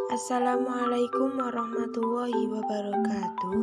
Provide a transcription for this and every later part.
Assalamualaikum warahmatullahi wabarakatuh.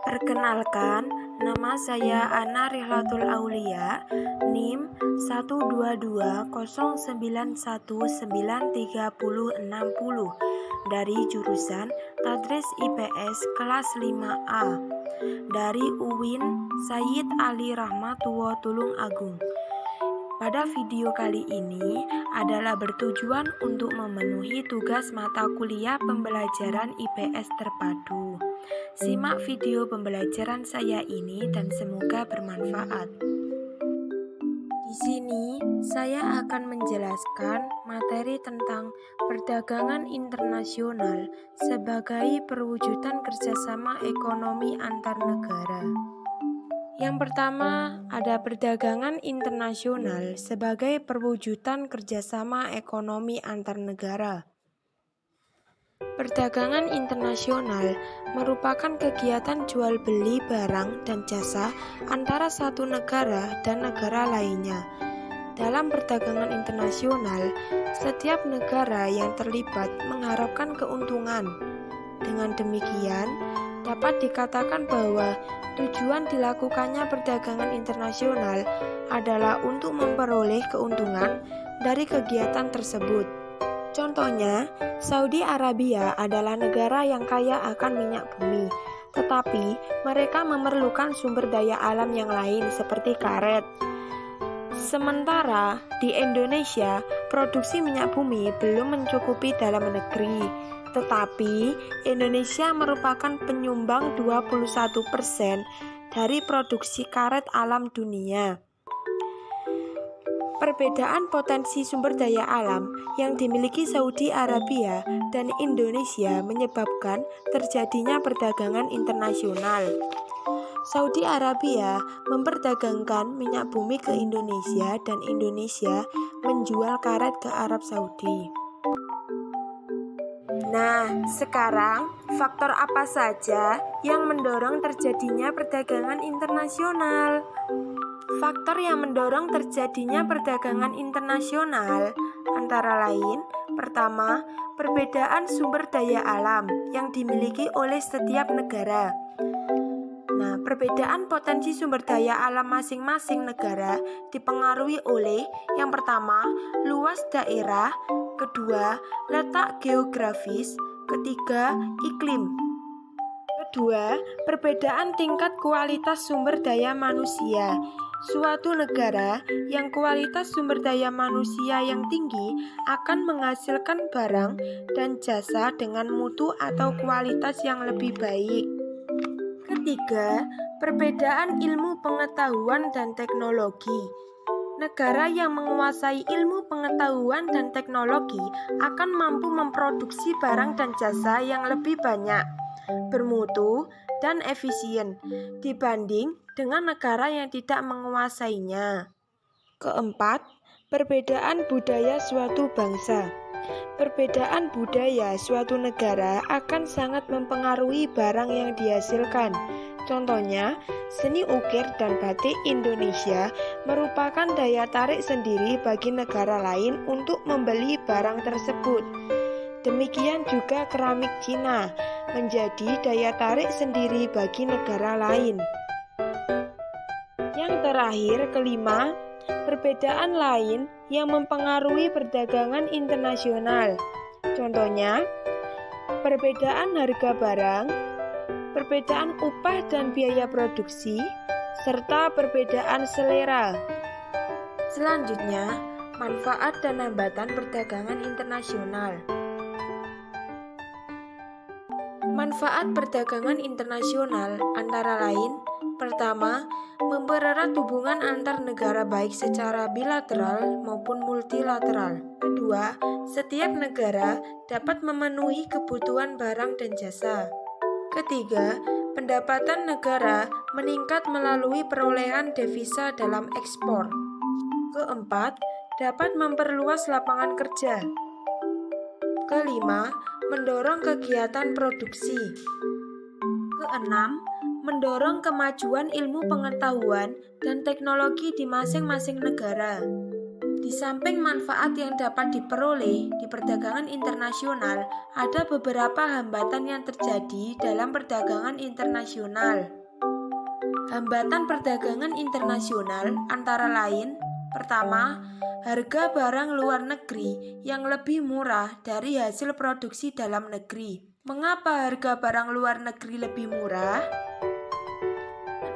Perkenalkan, nama saya Ana Rihlatul Aulia, NIM 12209193060 dari jurusan Tadris IPS kelas 5A dari UIN Sayyid Ali Rahmatullah Tulung Agung. Pada video kali ini adalah bertujuan untuk memenuhi tugas mata kuliah pembelajaran IPS terpadu. Simak video pembelajaran saya ini dan semoga bermanfaat. Di sini saya akan menjelaskan materi tentang perdagangan internasional sebagai perwujudan kerjasama ekonomi antar negara. Yang pertama, ada perdagangan internasional sebagai perwujudan kerjasama ekonomi antar negara. Perdagangan internasional merupakan kegiatan jual beli barang dan jasa antara satu negara dan negara lainnya. Dalam perdagangan internasional, setiap negara yang terlibat mengharapkan keuntungan. Dengan demikian, dapat dikatakan bahwa tujuan dilakukannya perdagangan internasional adalah untuk memperoleh keuntungan dari kegiatan tersebut. Contohnya, Saudi Arabia adalah negara yang kaya akan minyak bumi, tetapi mereka memerlukan sumber daya alam yang lain seperti karet. Sementara di Indonesia, produksi minyak bumi belum mencukupi dalam negeri. Tetapi Indonesia merupakan penyumbang 21% dari produksi karet alam dunia. Perbedaan potensi sumber daya alam yang dimiliki Saudi Arabia dan Indonesia menyebabkan terjadinya perdagangan internasional. Saudi Arabia memperdagangkan minyak bumi ke Indonesia dan Indonesia menjual karet ke Arab Saudi. Nah, sekarang faktor apa saja yang mendorong terjadinya perdagangan internasional? Faktor yang mendorong terjadinya perdagangan internasional antara lain, pertama, perbedaan sumber daya alam yang dimiliki oleh setiap negara. Nah, perbedaan potensi sumber daya alam masing-masing negara dipengaruhi oleh yang pertama, luas daerah, kedua, letak geografis, ketiga, iklim. Kedua, perbedaan tingkat kualitas sumber daya manusia. Suatu negara yang kualitas sumber daya manusia yang tinggi akan menghasilkan barang dan jasa dengan mutu atau kualitas yang lebih baik. Ketiga, perbedaan ilmu pengetahuan dan teknologi. Negara yang menguasai ilmu pengetahuan dan teknologi akan mampu memproduksi barang dan jasa yang lebih banyak, bermutu, dan efisien dibanding dengan negara yang tidak menguasainya. Keempat, perbedaan budaya suatu bangsa. Perbedaan budaya suatu negara akan sangat mempengaruhi barang yang dihasilkan. Contohnya, seni ukir dan batik Indonesia merupakan daya tarik sendiri bagi negara lain untuk membeli barang tersebut. Demikian juga keramik Cina menjadi daya tarik sendiri bagi negara lain. Yang terakhir, kelima, perbedaan lain yang mempengaruhi perdagangan internasional. Contohnya, perbedaan harga barang, perbedaan upah dan biaya produksi, serta perbedaan selera. Selanjutnya, manfaat dan hambatan perdagangan internasional. Manfaat perdagangan internasional antara lain, pertama, mempererat hubungan antar negara baik secara bilateral maupun multilateral. Kedua, setiap negara dapat memenuhi kebutuhan barang dan jasa. Ketiga, pendapatan negara meningkat melalui perolehan devisa dalam ekspor. Keempat, dapat memperluas lapangan kerja. Kelima, mendorong kegiatan produksi. Keenam, mendorong kemajuan ilmu pengetahuan dan teknologi di masing-masing negara. Di samping manfaat yang dapat diperoleh di perdagangan internasional, ada beberapa hambatan yang terjadi dalam perdagangan internasional. Hambatan perdagangan internasional antara lain: pertama, harga barang luar negeri yang lebih murah dari hasil produksi dalam negeri. Mengapa harga barang luar negeri lebih murah?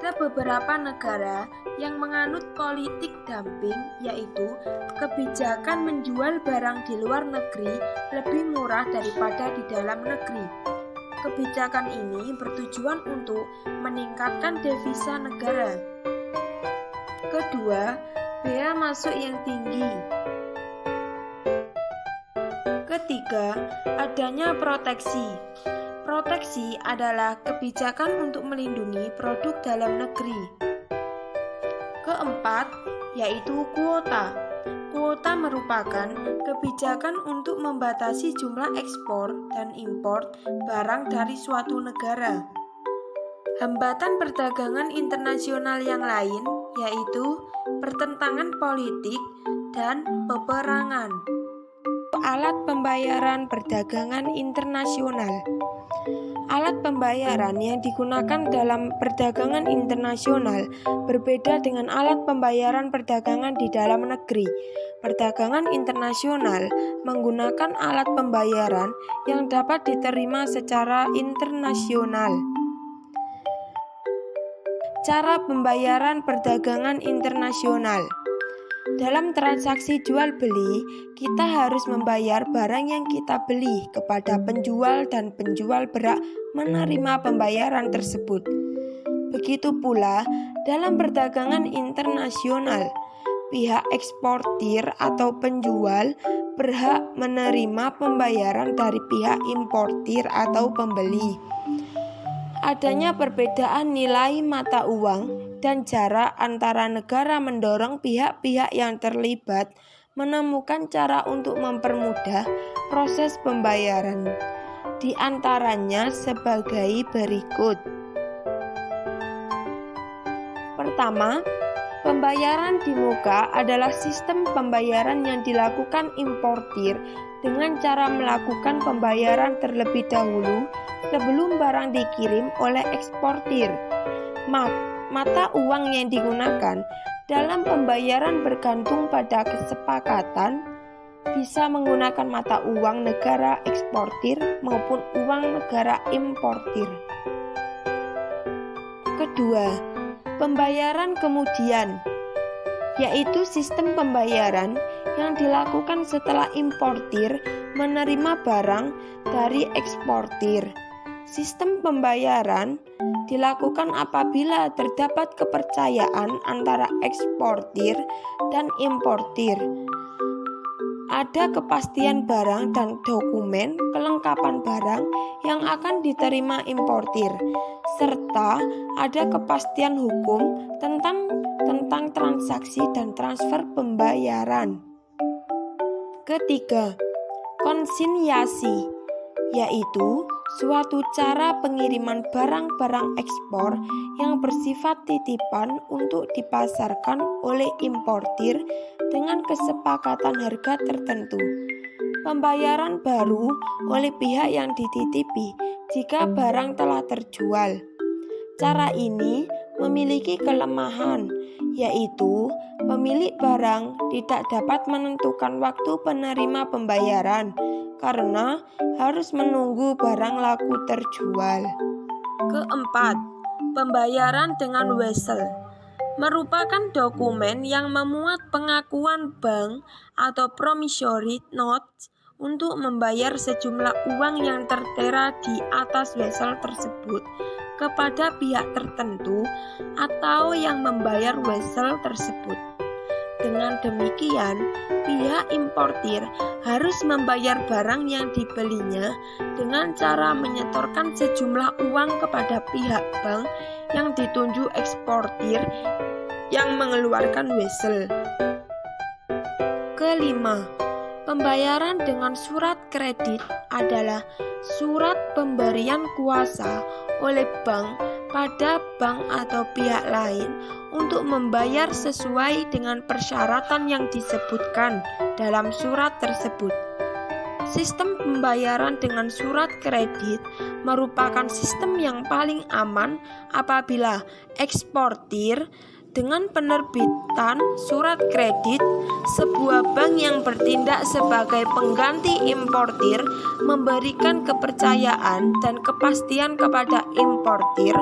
Ada beberapa negara yang menganut politik dumping, yaitu kebijakan menjual barang di luar negeri lebih murah daripada di dalam negeri. Kebijakan ini bertujuan untuk meningkatkan devisa negara. Kedua, bea masuk yang tinggi. Ketiga, adanya proteksi. Proteksi adalah kebijakan untuk melindungi produk dalam negeri. Keempat, yaitu kuota. Kuota merupakan kebijakan untuk membatasi jumlah ekspor dan impor barang dari suatu negara. Hambatan perdagangan internasional yang lain yaitu pertentangan politik dan peperangan. Alat pembayaran perdagangan internasional. Alat pembayaran yang digunakan dalam perdagangan internasional berbeda dengan alat pembayaran perdagangan di dalam negeri. Perdagangan internasional menggunakan alat pembayaran yang dapat diterima secara internasional. Cara pembayaran perdagangan internasional. Dalam transaksi jual beli, kita harus membayar barang yang kita beli kepada penjual dan penjual berhak menerima pembayaran tersebut. Begitu pula dalam perdagangan internasional, pihak eksportir atau penjual berhak menerima pembayaran dari pihak importir atau pembeli. Adanya perbedaan nilai mata uang dan jarak antara negara mendorong pihak-pihak yang terlibat menemukan cara untuk mempermudah proses pembayaran. Di antaranya sebagai berikut. Pertama, pembayaran di muka adalah sistem pembayaran yang dilakukan importir dengan cara melakukan pembayaran terlebih dahulu sebelum barang dikirim oleh eksportir. Mata uang yang digunakan dalam pembayaran bergantung pada kesepakatan, bisa menggunakan mata uang negara eksportir maupun uang negara importir. Kedua, pembayaran kemudian, yaitu sistem pembayaran yang dilakukan setelah importir menerima barang dari eksportir. Sistem pembayaran dilakukan apabila terdapat kepercayaan antara eksportir dan importir. Ada kepastian barang dan dokumen kelengkapan barang yang akan diterima importir, serta ada kepastian hukum tentang transaksi dan transfer pembayaran. Ketiga, konsinyasi, yaitu suatu cara pengiriman barang-barang ekspor yang bersifat titipan untuk dipasarkan oleh importir dengan kesepakatan harga tertentu. Pembayaran baru oleh pihak yang dititipi jika barang telah terjual. Cara ini memiliki kelemahan, yaitu pemilik barang tidak dapat menentukan waktu penerima pembayaran karena harus menunggu barang laku terjual. Keempat, pembayaran dengan wesel merupakan dokumen yang memuat pengakuan bank atau promissory notes untuk membayar sejumlah uang yang tertera di atas wesel tersebut kepada pihak tertentu atau yang membayar wesel tersebut. Dengan demikian, pihak importir harus membayar barang yang dibelinya dengan cara menyetorkan sejumlah uang kepada pihak bank yang ditunjuk eksportir yang mengeluarkan wesel. Kelima, Pembayaran dengan surat kredit adalah surat pemberian kuasa oleh bank pada bank atau pihak lain untuk membayar sesuai dengan persyaratan yang disebutkan dalam surat tersebut. Sistem pembayaran dengan surat kredit merupakan sistem yang paling aman apabila eksportir dengan penerbitan surat kredit, sebuah bank yang bertindak sebagai pengganti importir memberikan kepercayaan dan kepastian kepada importir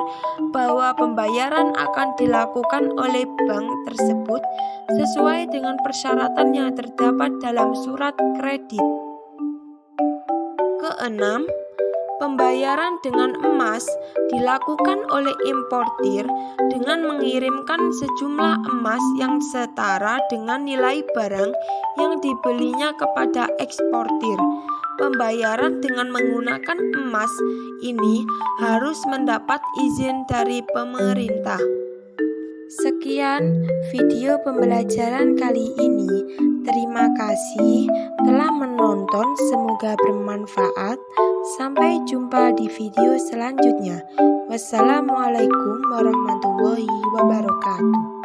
bahwa pembayaran akan dilakukan oleh bank tersebut sesuai dengan persyaratan yang terdapat dalam surat kredit. Keenam, pembayaran dengan emas dilakukan oleh importir dengan mengirimkan sejumlah emas yang setara dengan nilai barang yang dibelinya kepada eksportir. Pembayaran dengan menggunakan emas ini harus mendapat izin dari pemerintah. Sekian video pembelajaran kali ini. Terima kasih telah menonton, semoga bermanfaat. Sampai jumpa di video selanjutnya. Wassalamualaikum warahmatullahi wabarakatuh.